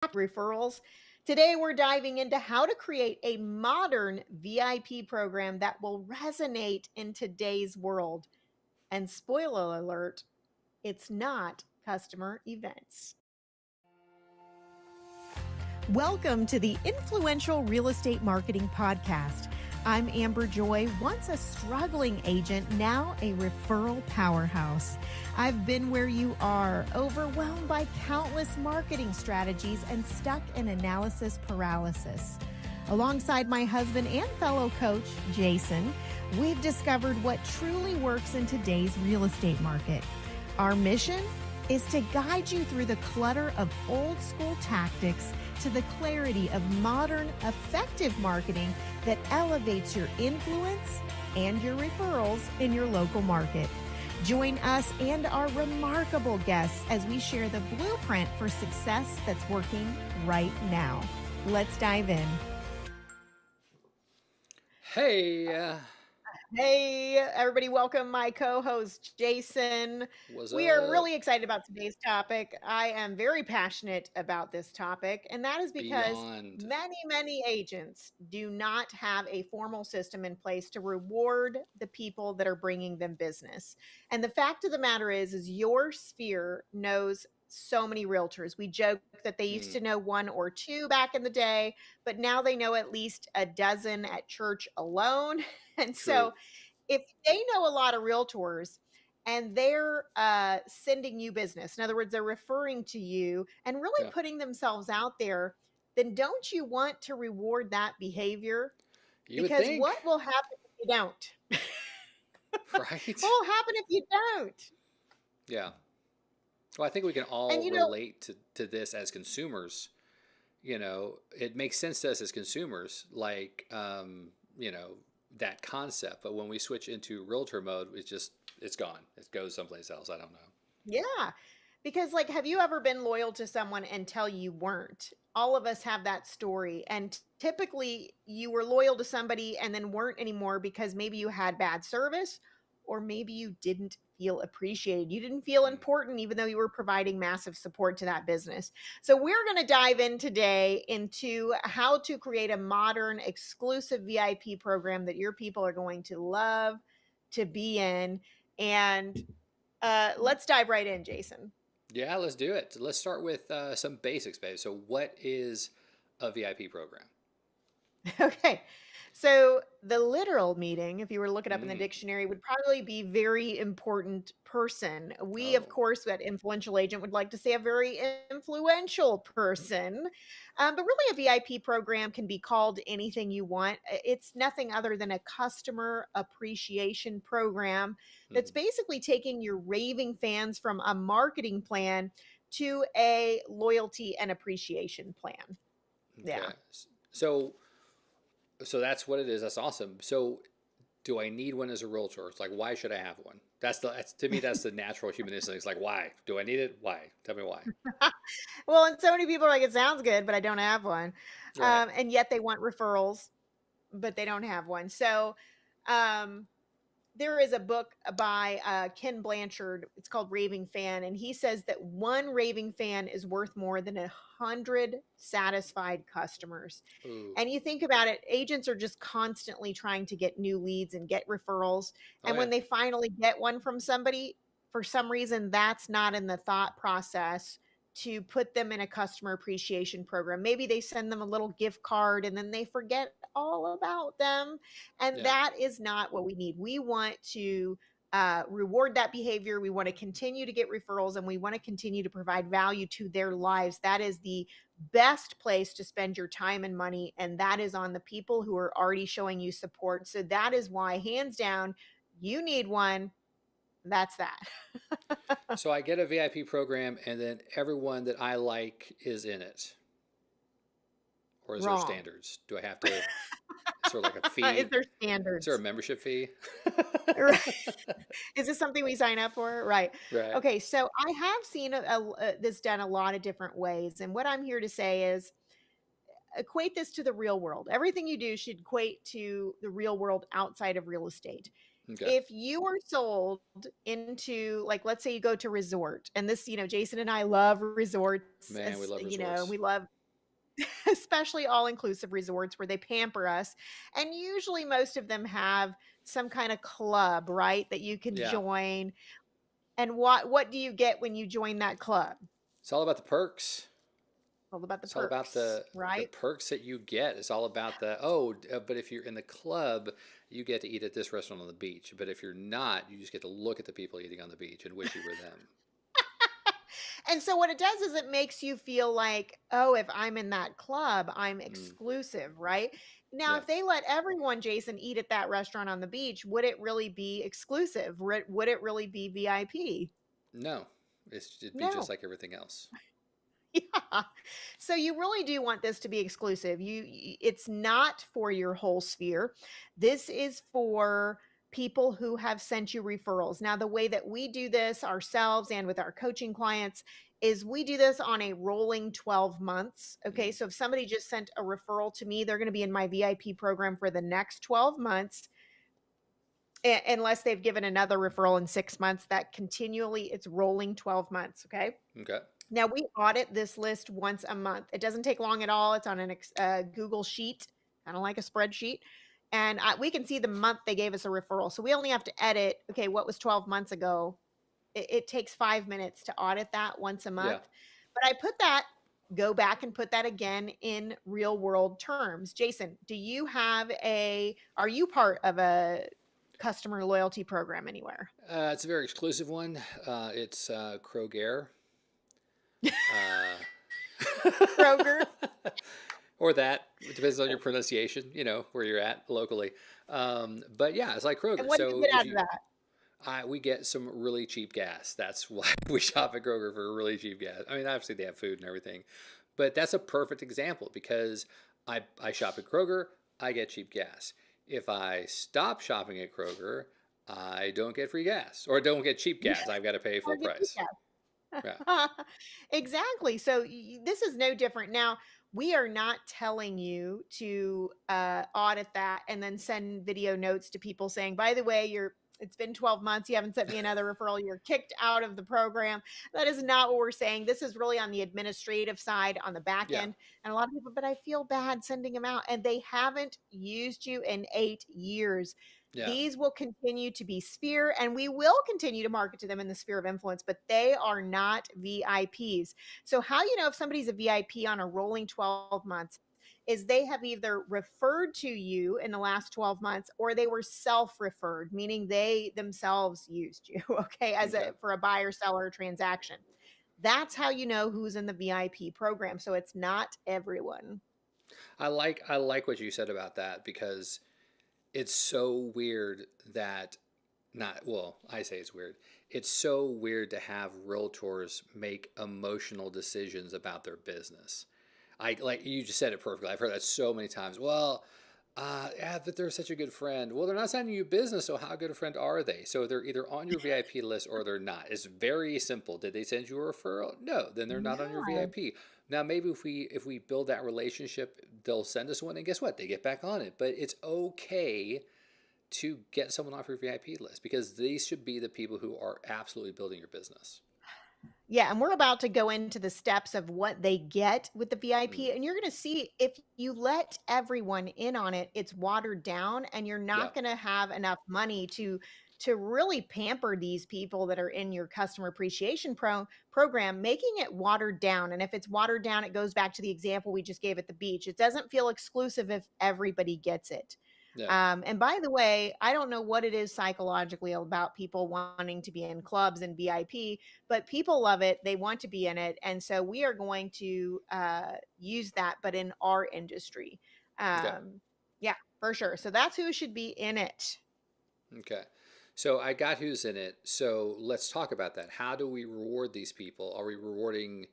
referrals. Today, we're diving into how to create a modern VIP program that will resonate in today's world. And spoiler alert, it's not customer events. Welcome to the Influential Real Estate Marketing Podcast. I'm Amber Joy, once a struggling agent, now a referral powerhouse. I've been where you are, overwhelmed by countless marketing strategies and stuck in analysis paralysis. Alongside my husband and fellow coach, Jason, we've discovered what truly works in today's real estate market. Our mission is to guide you through the clutter of old school tactics to the clarity of modern, effective marketing that elevates your influence and your referrals in your local market. Join us and our remarkable guests as we share the blueprint for success that's working right now. Let's dive in. Hey, Hey, everybody, welcome my co-host, Jason. what's We are up? really excited about today's topic. I am very passionate about this topic, and that is because Beyond. many agents do not have a formal system in place to reward the people that are bringing them business. And the fact of the matter is your sphere knows so many realtors. We joke that they used to know one or two back in the day, but now they know at least a dozen at church alone. And True. so if they know a lot of realtors and they're sending you business, in other words, they're referring to you and really Yeah. putting themselves out there, then don't you want to reward that behavior? You would Because think, what will happen if you don't? What right? will happen if you don't? Yeah. Well, I think we can And all relate to this as consumers. It makes sense to us as consumers, that concept. But when we switch into realtor mode, it's gone. It goes someplace else. I don't know. yeah. Because, like, have you ever been loyal to someone until you weren't? All of us have that story. And typically, you were loyal to somebody and then weren't anymore because maybe you had bad service or maybe you didn't feel appreciated. You didn't feel Mm. important, even though you were providing massive support to that business. So, we're going to dive in today into how to create a modern, exclusive VIP program that your people are going to love to be in. And let's dive right in, Jason. Yeah, let's do it. Let's start with some basics, babe. So, what is a VIP program? Okay. So the literal meaning, if you were to look it up in the Mm. dictionary, would probably be very important person. We, of Oh, course, that influential agent would like to say a very influential person. But really, a VIP program can be called anything you want. It's nothing other than a customer appreciation program that's mm. basically taking your raving fans from a marketing plan to a loyalty and appreciation plan. Yeah. Okay. So, So that's what it is. That's awesome. So do I need one as a realtor? It's like, why should I have one? That's to me, that's the natural human instinct. It's like, why do I need it? Why? Tell me why. Well, and so many people are like, it sounds good, but I don't have one. Right. And yet they want referrals, but they don't have one. So um, there is a book by Ken Blanchard. It's called Raving Fan. And he says that one raving fan is worth more than 100 satisfied customers. Ooh. And you think about it, agents are just constantly trying to get new leads and get referrals. Oh And when yeah. they finally get one from somebody, for some reason, that's not in the thought process to put them in a customer appreciation program. Maybe they send them a little gift card and then they forget all about them. And Yeah. that is not what we need. We want to reward that behavior. We want to continue to get referrals and we want to continue to provide value to their lives. That is the best place to spend your time and money. And that is on the people who are already showing you support. So that is why, hands down, you need one. That's that. So I get a VIP program, and then everyone that I like is in it, or is there Wrong. standards? Do I have to? Is there like a Is fee? there Is there a standards? membership fee? Right. Is this something we sign up for? Right. Right. Okay. So I have seen this done a lot of different ways. And what I'm here to say is equate this to the real world. Everything you do should equate to the real world outside of real estate. Okay. If you are sold into, like, let's say you go to resort, and this, Jason and I love resorts, Man, we as love we resorts. love especially all-inclusive resorts where they pamper us, and usually most of them have some kind of club, right, that you can Yeah. join, and what do you get when you join that club? It's all about the perks. All about the It's all about perks, the right? perks that you get. It's all about but if you're in the club, you get to eat at this restaurant on the beach. But if you're not, you just get to look at the people eating on the beach and wish you were them. And so what it does is it makes you feel like, "Oh, if I'm in that club, I'm Mm, exclusive," right? Now, yeah. if they let everyone, Jason, eat at that restaurant on the beach, would it really be exclusive? Would it really be VIP? No, it'd be just No. like everything else. Yeah. So you really do want this to be exclusive. It's not for your whole sphere. This is for people who have sent you referrals. Now, the way that we do this ourselves and with our coaching clients is we do this on a rolling 12 months. Okay. Mm, So if somebody just sent a referral to me, they're going to be in my VIP program for the next 12 months. Unless they've given another referral in 6 months, that continually it's rolling 12 months. Okay. okay. Now we audit this list once a month. It doesn't take long at all. It's on an Google sheet, kind of like a spreadsheet. And we can see the month they gave us a referral. So we only have to edit, okay, what was 12 months ago? It takes 5 minutes to audit that once a Yeah. month. But I put that, go back and put that again in real world terms. Jason, are you part of a customer loyalty program anywhere? It's a very exclusive one. It's Kroger. Uh, Kroger. or that. It depends on your pronunciation, where you're at locally. But yeah, it's like And Kroger. what do you So get if out of you, that? we get some really cheap gas. That's why we shop at Kroger for really cheap gas. I mean, obviously they have food and everything, but that's a perfect example because I shop at Kroger, I get cheap gas. If I stop shopping at Kroger, I don't get free gas or don't get cheap gas. I've got to pay full Or get price. Yeah. Exactly. So this is no different. Now, we are not telling you to audit that and then send video notes to people saying, by the way, it's been 12 months. You haven't sent me another referral. You're kicked out of the program. That is not what we're saying. This is really on the administrative side, on the back Yeah. end. And a lot of people, but I feel bad sending them out. And they haven't used you in 8 years. Yeah. These will continue to be sphere, and we will continue to market to them in the sphere of influence, but they are not VIPs. So, how you know if somebody's a VIP on a rolling 12 months is they have either referred to you in the last 12 months or they were self-referred, meaning they themselves used you, okay, Okay. for a buyer seller transaction. That's how you know who's in the VIP program. So it's not everyone. I like what you said about that because it's so weird that not well, I say it's weird. It's so weird to have realtors make emotional decisions about their business. I like you just said it perfectly. I've heard that so many times. Well, yeah, but they're such a good friend. Well, they're not sending you business, so how good a friend are they? So they're either on your VIP list or they're not. It's very simple. Did they send you a referral? No, then they're not on your No. VIP. Now maybe if we build that relationship, they'll send us one, and guess what? They get back on it. But it's okay to get someone off your VIP list because these should be the people who are absolutely building your business. Yeah, and we're about to go into the steps of what they get with the Mm, VIP, and you're going to see if you let everyone in on it, it's watered down, and you're yeah, not going to have enough money to really pamper these people that are in your customer appreciation program, making it watered down. And if it's watered down, it goes back to the example we just gave at the beach. It doesn't feel exclusive if everybody gets it. yeah, And by the way, I don't know what it is psychologically about people wanting to be in clubs and VIP, but people love it. They want to be in it. And so we are going to use that, but in our industry. okay, Yeah, for sure. So that's who should be in it. okay. So I got who's in it. So let's talk about that. How do we reward these people? Are we rewarding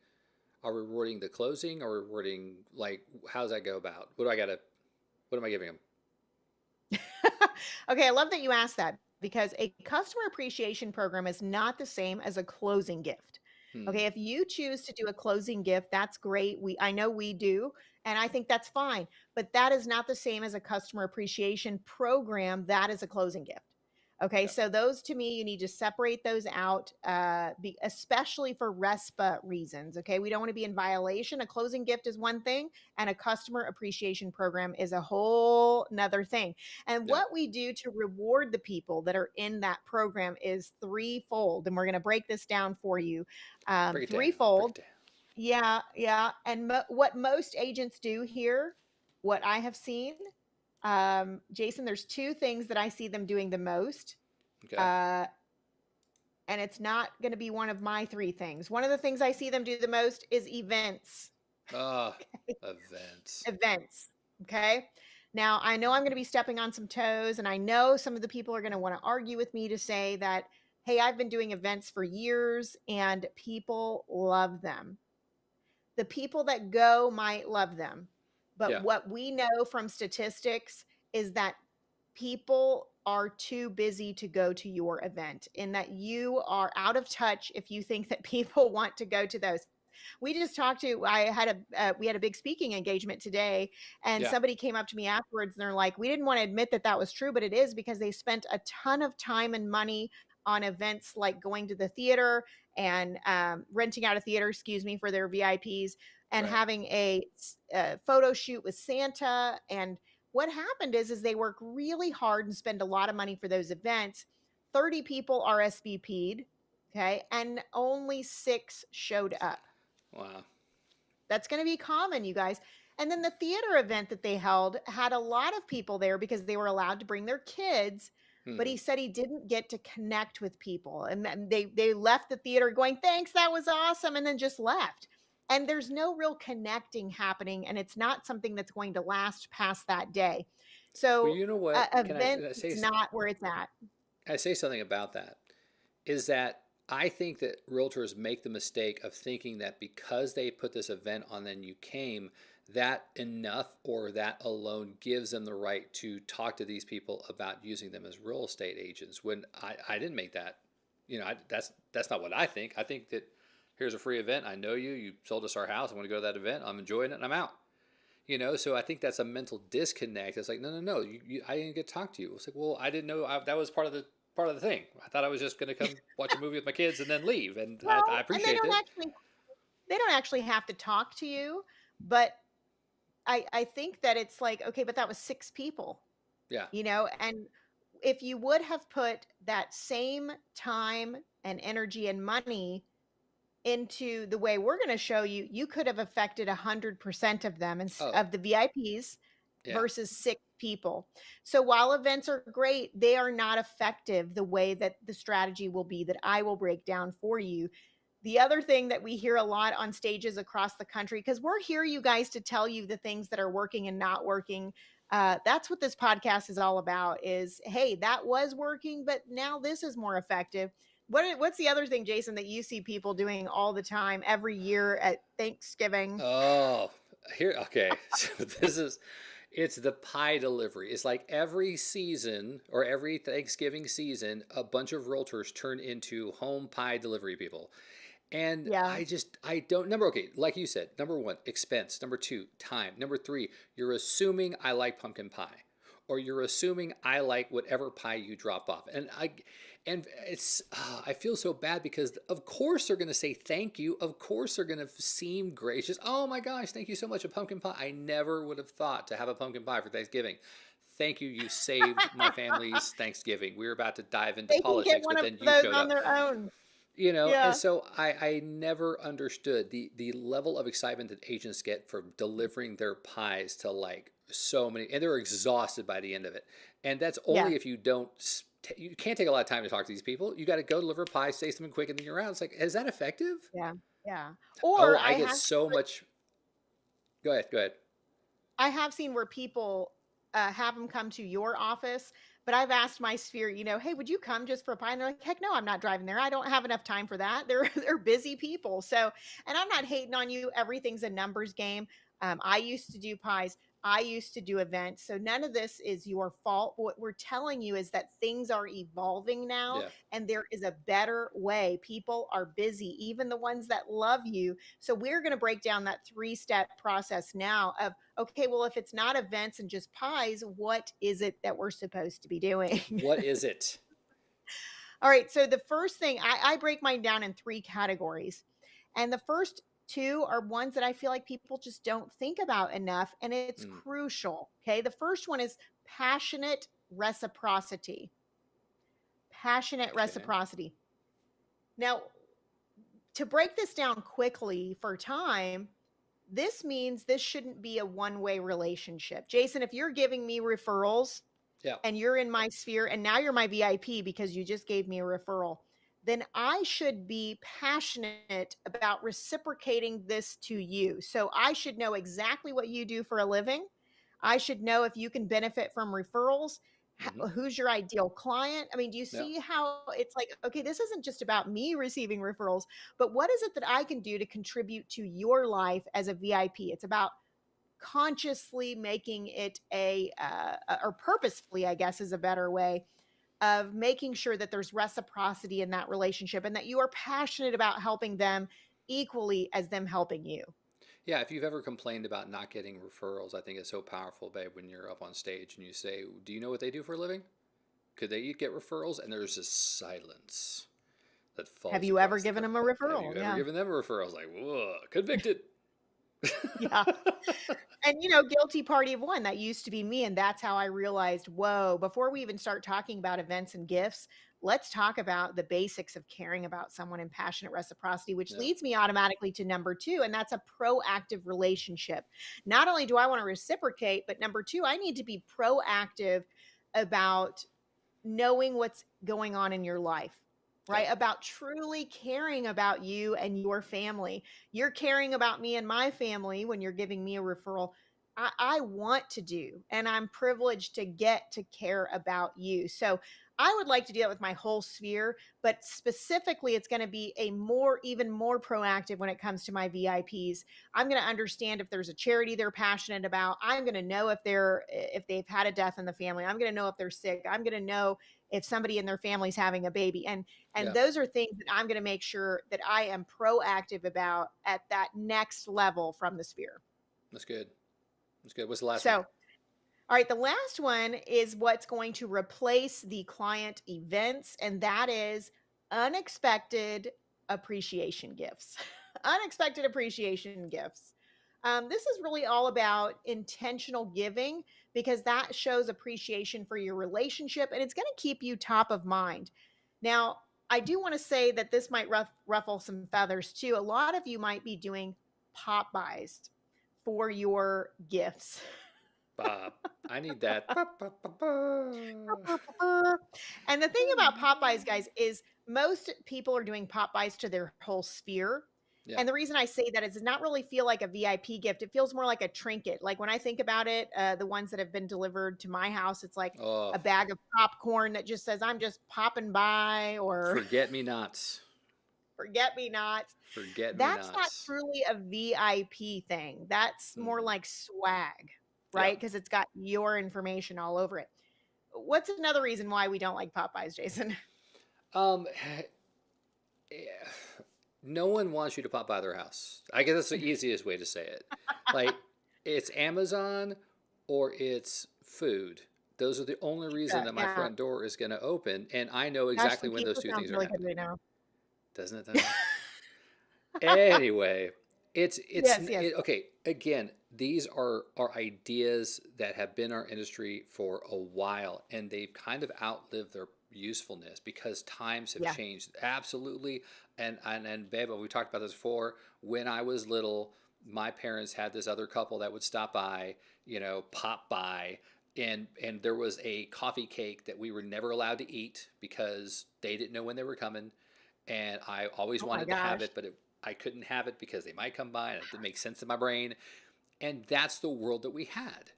the closing or rewarding like how does that go about? What am I giving them? Okay, I love that you asked that because a customer appreciation program is not the same as a closing gift. Hmm. Okay, if you choose to do a closing gift, that's great. I know we do, and I think that's fine, but that is not the same as a customer appreciation program. That is a closing gift. Okay, Yeah. so those to me, you need to separate those out, especially for RESPA reasons. Okay, we don't want to be in violation. A closing gift is one thing, and a customer appreciation program is a whole nother thing. And Yeah. what we do to reward the people that are in that program is threefold. And we're going to break this down for you. Break it down. Break Threefold. it down. Yeah, yeah. And what most agents do here, what I have seen, Jason, there's two things that I see them doing the most. Okay. Uh, and it's not going to be one of my three things. One of the things I see them do the most is events. Ah, events. Events. Okay. Now, I know I'm going to be stepping on some toes, and I know some of the people are going to want to argue with me to say that, hey, I've been doing events for years and people love them. The people that go might love them. But Yeah. what we know from statistics is that people are too busy to go to your event, and that you are out of touch if you think that people want to go to those. We just talked to I had we had a big speaking engagement today, and Yeah. somebody came up to me afterwards and they're like, we didn't want to admit that that was true, but it is, because they spent a ton of time and money on events like going to the theater and renting out a theater, excuse me, for their VIPs, and Right. having a photo shoot with Santa. And what happened is they work really hard and spend a lot of money for those events. 30 people RSVP'd, okay, and only 6 showed up. Wow. That's going to be common, you guys. And then the theater event that they held had a lot of people there because they were allowed to bring their kids, but Hmm. he said he didn't get to connect with people. And then they left the theater going, "Thanks, that was awesome," and then just left. And there's no real connecting happening, and it's not something that's going to last past that day. Well, So you know what? event is not where it's at. Can I say something about that? Is that I think that realtors make the mistake of thinking that because they put this event on, then you came, that enough or that alone gives them the right to talk to these people about using them as real estate agents. When I didn't make that, that's not what I think. I think that here's a free event. I know you. You sold us our house. I want to go to that event. I'm enjoying it, and I'm out. So I think that's a mental disconnect. It's like, no, no, no. I didn't get to talk to you. It's like, well, I didn't know that was part of the thing. I thought I was just going to come watch a movie with my kids and then leave, and I Well, and appreciate it. they don't actually have to talk to you, but I think that it's like, okay, but that was 6 people, Yeah. and if you would have put that same time and energy and money into the way we're going to show you, you could have affected 100% of them, and Oh, of the VIPs yeah. versus 6 people. So while events are great, they are not effective the way that the strategy will be that I will break down for you. The other thing that we hear a lot on stages across the country, because we're here, you guys, to tell you the things that are working and not working. That's what this podcast is all about, is, hey, that was working, but now this is more effective. What's the other thing, Jason, that you see people doing all the time every year at Thanksgiving? Oh, here. Okay. So it's the pie delivery. It's like every season or every Thanksgiving season, a bunch of realtors turn into home pie delivery people. And Yeah. I don't, okay, like you said, number one, expense. Number two, time. Number three, you're assuming I like pumpkin pie, or you're assuming I like whatever pie you drop off. And I feel so bad because of course they're going to say thank you. Of course they're going to seem gracious. Oh my gosh, thank you so much. A pumpkin pie. I never would have thought to have a pumpkin pie for Thanksgiving. Thank you. You saved my family's Thanksgiving. We were about to dive into They can get politics, one but of then you those showed on up. their own. And Yeah. so I never understood the level of excitement that agents get from delivering their pies to like so many, and they're exhausted by the end of it. And that's Yeah. only if you don't, you can't take a lot of time to talk to these people. You got to go deliver a pie, say something quick, and then you're out. It's like, is that effective? Yeah. Yeah. Oh, Or I get so much. Go ahead. Go ahead. I have seen where people have them come to your office, but I've asked my sphere, hey, would you come just for a pie? And they're like, heck no, I'm not driving there. I don't have enough time for that. They're busy people. So, and I'm not hating on you. Everything's a numbers game. I used to do pies. I used to do events. So none of this is your fault. What we're telling you is that things are evolving now, Yeah. and there is a better way. People are busy, even the ones that love you. So we're going to break down that 3-step process now of, okay, well, if it's not events and just pies, what is it that we're supposed to be doing? What is it? All right. So the first thing I break mine down in three categories. And the first two are ones that I feel like people just don't think about enough. And it's Mm, crucial. Okay. The first one is passionate reciprocity. Passionate okay. reciprocity. Now, to break this down quickly for time, this means this shouldn't be a one-way relationship. Jason, if you're giving me referrals Yeah. and you're in my sphere and now you're my VIP because you just gave me a referral, then I should be passionate about reciprocating this to you. So I should know exactly what you do for a living. I should know if you can benefit from referrals. Hmm. Who's your ideal client? I mean, do you Yeah. see how it's like, okay, this isn't just about me receiving referrals, but what is it that I can do to contribute to your life as a VIP? It's about consciously making it or purposefully, I guess is a better way of making sure that there's reciprocity in that relationship and that you are passionate about helping them equally as them helping you. Yeah, if you've ever complained about not getting referrals, I think it's so powerful, babe, when you're up on stage and you say, "Do you know what they do for a living? Could they get referrals?" And there's this silence that Have falls you ever across the given crowd. them a Have you referral? ever Yeah. given them a referral? I was like, whoa, convicted. Yeah. And, guilty party of one, that used to be me, and that's how I realized, whoa, before we even start talking about events and gifts, let's talk about the basics of caring about someone and passionate reciprocity, which Yeah, leads me automatically to number 2, and that's a proactive relationship. Not only do I wanna reciprocate, but number 2, I need to be proactive about knowing what's going on in your life, yeah, right? About truly caring about you and your family. You're caring about me and my family when you're giving me a referral. I want to do, and I'm privileged to get to care about you. So I would like to do that with my whole sphere, but specifically, it's going to be even more proactive when it comes to my VIPs. I'm going to understand if there's a charity they're passionate about. I'm going to know if they've had a death in the family. I'm going to know if they're sick. I'm going to know if somebody in their family's having a baby, and yeah. those are things that I'm going to make sure that I am proactive about at that next level from the sphere. That's good. That's good. What's the last So one? all right, the last one is what's going to replace the client events, and that is unexpected appreciation gifts. Unexpected appreciation gifts. This is really all about intentional giving because that shows appreciation for your relationship and it's going to keep you top of mind. Now, I do want to say that this might ruffle some feathers too. A lot of you might be doing pop buys for your gifts. Bob, I need that. Ba, ba, ba, ba. And the thing about Popeyes, guys, is most people are doing Popeyes to their whole sphere. Yeah. And the reason I say that is it not really feel like a VIP gift. It feels more like a trinket. Like when I think about it, the ones that have been delivered to my house, it's like Oh, a bag of popcorn that just says, I'm just popping by, or forget me nots. forget me nots. Forget me That's not nots. truly a VIP thing. That's more Mm, like swag, yeah. right? Because it's got your information all over it. What's another reason why we don't like Popeyes, Jason? Um, yeah. No one wants you to pop by their house. I guess that's the easiest way to say it. Like, it's Amazon or it's food. Those are the only reason Pizza, that my yeah. front door is going to open, and I know exactly Actually, when those pizza two sounds things are really good happening. right now. Doesn't it though? Anyway, Yes, yes. okay. Again, these are ideas that have been our industry for a while, and they've kind of outlived their usefulness because times have Yeah. changed. Absolutely, and babe, we talked about this before. When I was little, my parents had this other couple that would stop by, pop by. And there was a coffee cake that we were never allowed to eat because they didn't know when they were coming, and I always Oh my wanted to have gosh. it, but I couldn't have it because they might come by and it didn't make sense in my brain. And that's the world that we had.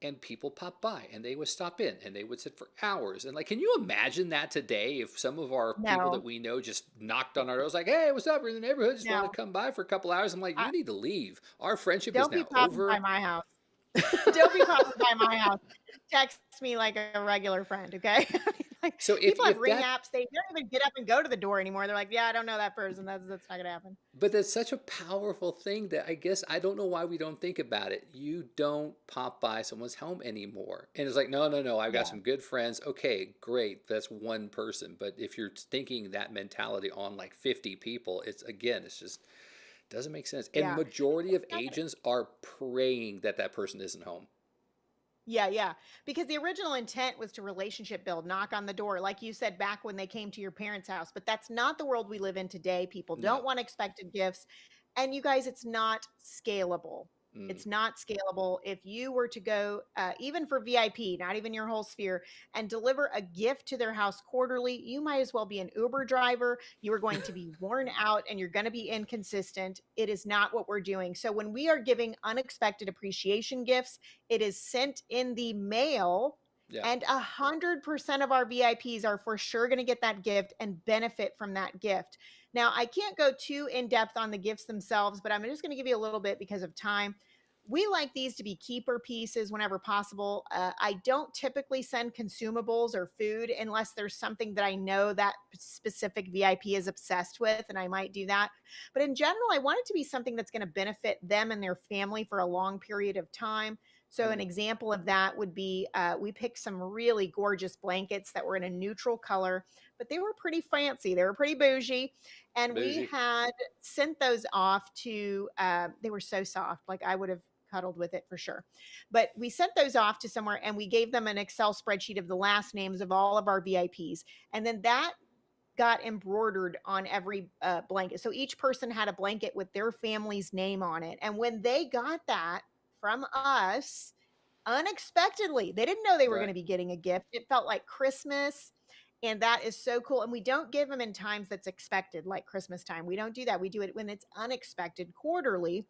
And people pop by and they would stop in and they would sit for hours. And like, can you imagine that today if some of our people that No, we know just knocked on our doors like, hey, what's up? We're in the neighborhood. Just want to no. come by for a couple hours. I'm like, I, you need to leave. Our friendship is don't be now popping by over. my house. Don't be popping by my house. Text me like a regular friend, okay? Like, So people have if ring that apps, they don't even get up and go to the door anymore. They're like, "Yeah, I don't know that person. That's not gonna happen." But that's such a powerful thing that I guess I don't know why we don't think about it. You don't pop by someone's home anymore. And it's like, no, no, no, I've got Yeah. some good friends. Okay, great. That's one person. But if you're thinking that mentality on like 50 people, it's again, it's just doesn't make sense. And Yeah. majority It's of not gonna agents are praying that that person isn't home. Yeah, yeah. Because the original intent was to relationship build, knock on the door, like you said back when they came to your parents' house. But that's not the world we live in today. People don't No. want expected gifts. And you guys, it's not scalable. Mm, It's not scalable. If you were to go, even for VIP, not even your whole sphere, and deliver a gift to their house quarterly, you might as well be an Uber driver. You are going to be worn out and you're going to be inconsistent. It is not what we're doing. So when we are giving unexpected appreciation gifts, it is sent in the mail, yeah. and 100% of our VIPs are for sure going to get that gift and benefit from that gift. Now, I can't go too in depth on the gifts themselves, but I'm just going to give you a little bit because of time. We like these to be keeper pieces whenever possible. I don't typically send consumables or food unless there's something that I know that specific VIP is obsessed with, and I might do that. But in general, I want it to be something that's going to benefit them and their family for a long period of time. So, an Mm, example of that would be we picked some really gorgeous blankets that were in a neutral color, but they were pretty fancy. They were pretty bougie. And we bougie. had sent those off to, they were so soft, like I would have cuddled with it for sure. But we sent those off to somewhere and we gave them an Excel spreadsheet of the last names of all of our VIPs. And then that got embroidered on every blanket. So each person had a blanket with their family's name on it. And when they got that from us, unexpectedly, they didn't know they were going Right. to be getting a gift. It felt like Christmas. And that is so cool. And we don't give them in times that's expected, like Christmas time. We don't do that. We do it when it's unexpected quarterly.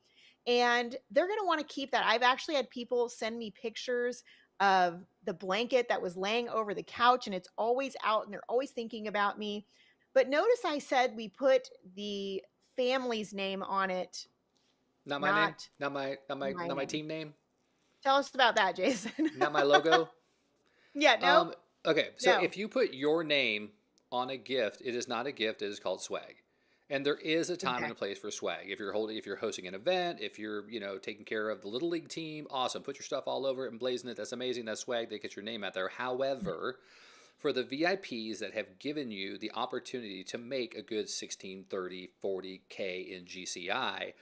And they're going to want to keep that. I've actually had people send me pictures of the blanket that was laying over the couch and it's always out and they're always thinking about me. But notice I said we put the family's name on it, Not my name. not my Not my name. team name. Tell us about that, Jason. Not my logo. Yeah, nope, Okay, so no. if you put your name on a gift, it is not a gift. It is called swag, and there is a time and a Exactly. place for swag. If you're hosting an event, if you're taking care of the little league team, awesome. Put your stuff all over it and blazing it. That's amazing. That's swag. That gets your name out there. However, for the VIPs that have given you the opportunity to make a good 16, 30, 40K in GCI,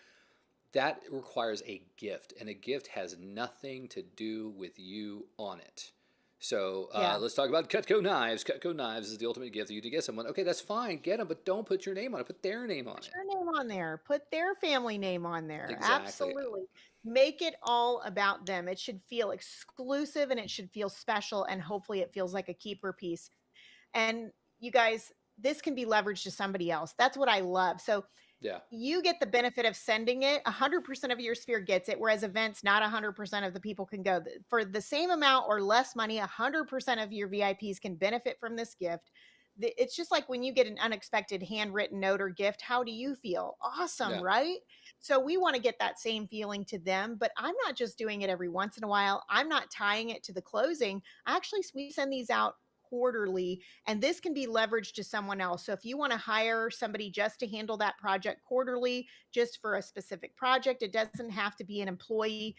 that requires a gift, and a gift has nothing to do with you on it. So Yeah. let's talk about Cutco knives. Cutco knives is the ultimate gift that you to get someone. Okay, that's fine, get them, but don't put your name on it. Put their name on Put it. your name on there. Put their family name on there. Exactly. Absolutely. Make it all about them. It should feel exclusive and it should feel special. And hopefully it feels like a keeper piece. And you guys, this can be leveraged to somebody else. That's what I love. So Yeah. you get the benefit of sending it. 100% of your sphere gets it, whereas events, not 100% of the people can go. For the same amount or less money, 100% of your VIPs can benefit from this gift. It's just like when you get an unexpected handwritten note or gift, how do you feel? Awesome, Yeah. right? So we want to get that same feeling to them, but I'm not just doing it every once in a while. I'm not tying it to the closing. Actually, we send these out quarterly, and this can be leveraged to someone else. So if you want to hire somebody just to handle that project quarterly, just for a specific project, it doesn't have to be an employee.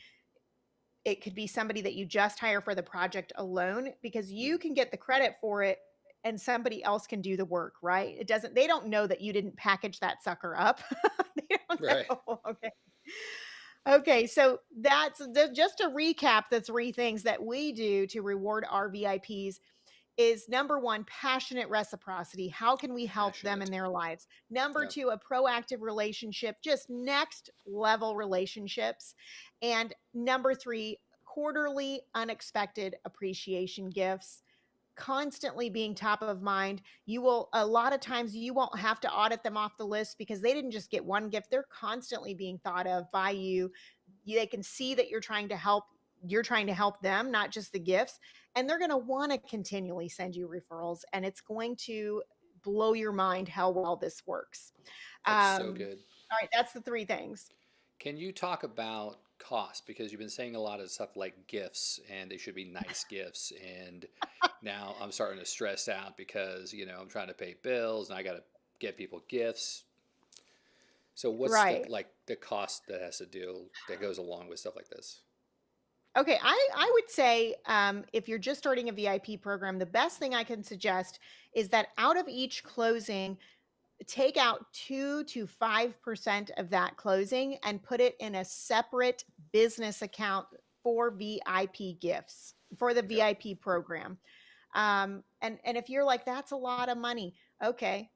It could be somebody that you just hire for the project alone because Mm. you can get the credit for it and somebody else can do the work, right? They don't know that you didn't package that sucker up. They don't Right. know. Okay. Okay, so just to recap the three things that we do to reward our VIPs is number one, passionate reciprocity. How can we help them in Passionate. their lives? Number Yeah. two, a proactive relationship, just next level relationships. And number three, quarterly unexpected appreciation gifts, constantly being top of mind. You will, a lot of times, you won't have to audit them off the list because they didn't just get one gift. They're constantly being thought of by you. They can see that you're trying to help them, not just the gifts. And they're going to want to continually send you referrals. And it's going to blow your mind how well this works. That's so Um, good. all right, that's the three things. Can you talk about cost, because you've been saying a lot of stuff like gifts and they should be nice gifts, and now I'm starting to stress out because I'm trying to pay bills and I got to get people gifts. So what's the Right. like the cost that has to do that goes along with stuff like this? Okay, I would say if you're just starting a VIP program, the best thing I can suggest is that out of each closing, take out 2 to 5% of that closing and put it in a separate business account for VIP gifts for the Okay. VIP program. And if you're like, that's a lot of money, okay,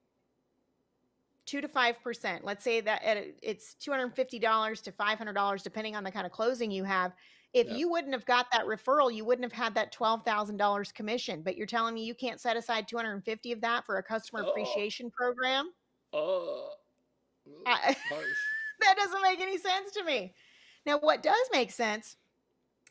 2 to 5%. Let's say that it's $250 to $500, depending on the kind of closing you have. If Yeah. you wouldn't have got that referral, you wouldn't have had that $12,000 commission. But you're telling me you can't set aside 250 of that for a customer Oh, appreciation program? oh, I, harsh. that doesn't make any sense to me. Now, what does make sense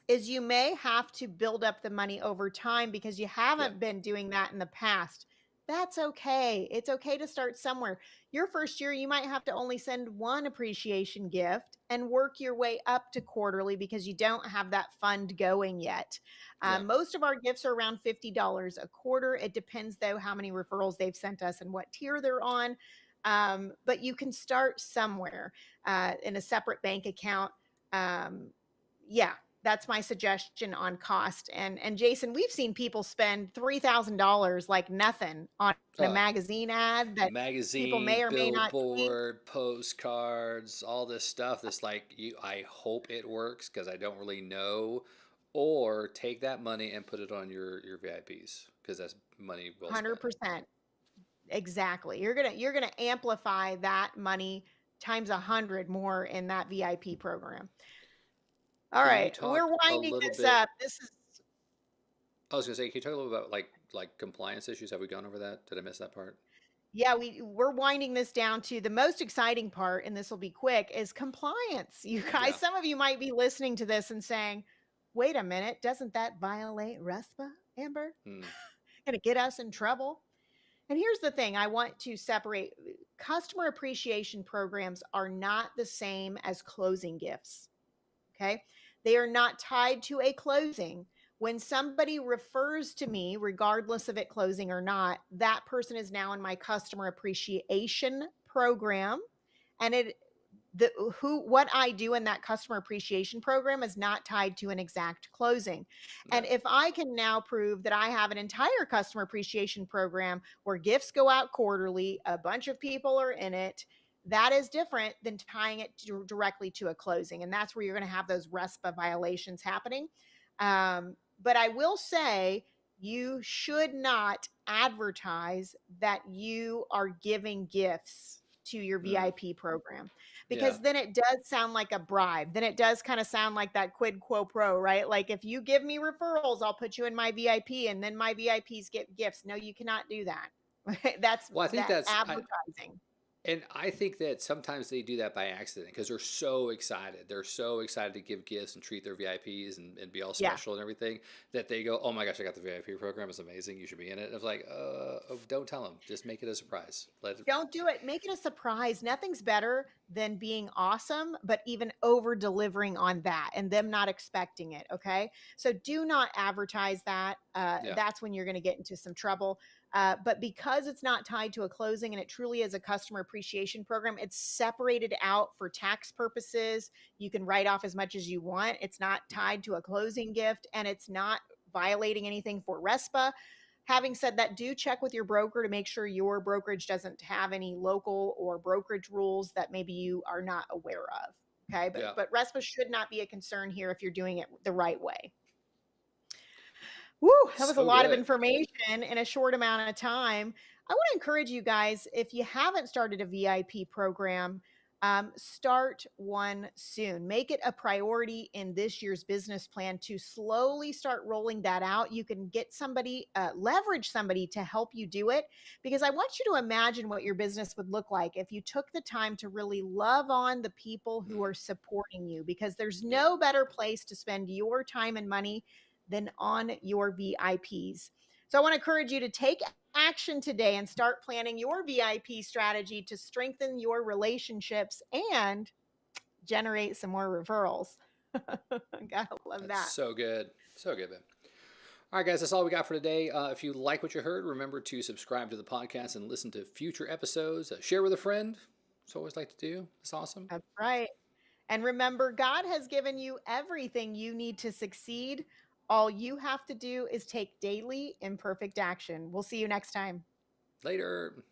is you may have to build up the money over time because you Yeah. haven't been doing that in the past. That's okay. It's okay to start somewhere. Your first year, you might have to only send one appreciation gift and work your way up to quarterly because you don't have that fund going yet. Yeah. Most of our gifts are around $50 a quarter. It depends, though, how many referrals they've sent us and what tier they're on. But you can start somewhere in a separate bank account. Yeah, that's my suggestion on cost. And Jason, we've seen people spend $3,000 like nothing on a Oh, magazine ad that people magazine, may or may not see. billboard, postcards, all this stuff that's like I hope it works because I don't really know. Or take that money and put it on your VIPs because that's money well spent. 100%. Exactly. You're gonna amplify that money times 100 more in that VIP program. All Can you right, we're talk a winding little this bit? up. This is I was gonna say, can you talk a little about like compliance issues? Have we gone over that? Did I miss that part? Yeah, we're winding this down to the most exciting part, and this will be quick, is compliance. You guys, Yeah. some of you might be listening to this and saying, wait a minute, doesn't that violate RESPA, Amber? Hmm. Gonna get us in trouble? And here's the thing, I want to separate customer appreciation programs are not the same as closing gifts. Okay. They are not tied to a closing. When somebody refers to me, regardless of it closing or not, that person is now in my customer appreciation program. And what I do in that customer appreciation program is not tied to an exact closing. And Yeah. if I can now prove that I have an entire customer appreciation program where gifts go out quarterly, a bunch of people are in it, that is different than tying it directly to a closing. And that's where you're going to have those RESPA violations happening. But I will say you should not advertise that you are giving gifts to your Hmm. VIP program, Yeah. because then it does sound like a bribe. Then it does kind of sound like that quid quo pro, right? Like, if you give me referrals, I'll put you in my VIP and then my VIPs get gifts. No, you cannot do that. That's Well, I think that's that's advertising. and I think that sometimes they do that by accident because they're so excited. They're so excited to give gifts and treat their VIPs and be all Yeah. special and everything that they go, "Oh my gosh, I got the VIP program. It's amazing. You should be in it." And it's like, oh, don't tell them. Just make it a surprise. Let it, Don't do it. Make it a surprise. Nothing's better than being awesome, but even over delivering on that and them not expecting it. Okay. So do not advertise that. yeah, That's when you're going to get into some trouble. But because it's not tied to a closing and it truly is a customer appreciation program, it's separated out for tax purposes. You can write off as much as you want. It's not tied to a closing gift and it's not violating anything for RESPA. Having said that, do check with your broker to make sure your brokerage doesn't have any local or brokerage rules that maybe you are not aware of. Okay. But yeah, but RESPA should not be a concern here if you're doing it the right way. Woo, that was a so lot of good. information in a short amount of time. I want to encourage you guys, if you haven't started a VIP program, start one soon. Make it a priority in this year's business plan to slowly start rolling that out. You can get somebody, leverage somebody to help you do it, because I want you to imagine what your business would look like if you took the time to really love on the people who Mm, are supporting you, because there's yeah, no better place to spend your time and money than on your VIPs. So I want to encourage you to take action today and start planning your VIP strategy to strengthen your relationships and generate some more referrals. Gotta love That's that. so good. So good, man. All right, guys, that's all we got for today. If you like what you heard, remember to subscribe to the podcast and listen to future episodes. Share with a friend. It's always like to do. It's awesome. That's right. And remember, God has given you everything you need to succeed. All you have to do is take daily imperfect action. We'll see you next time. Later.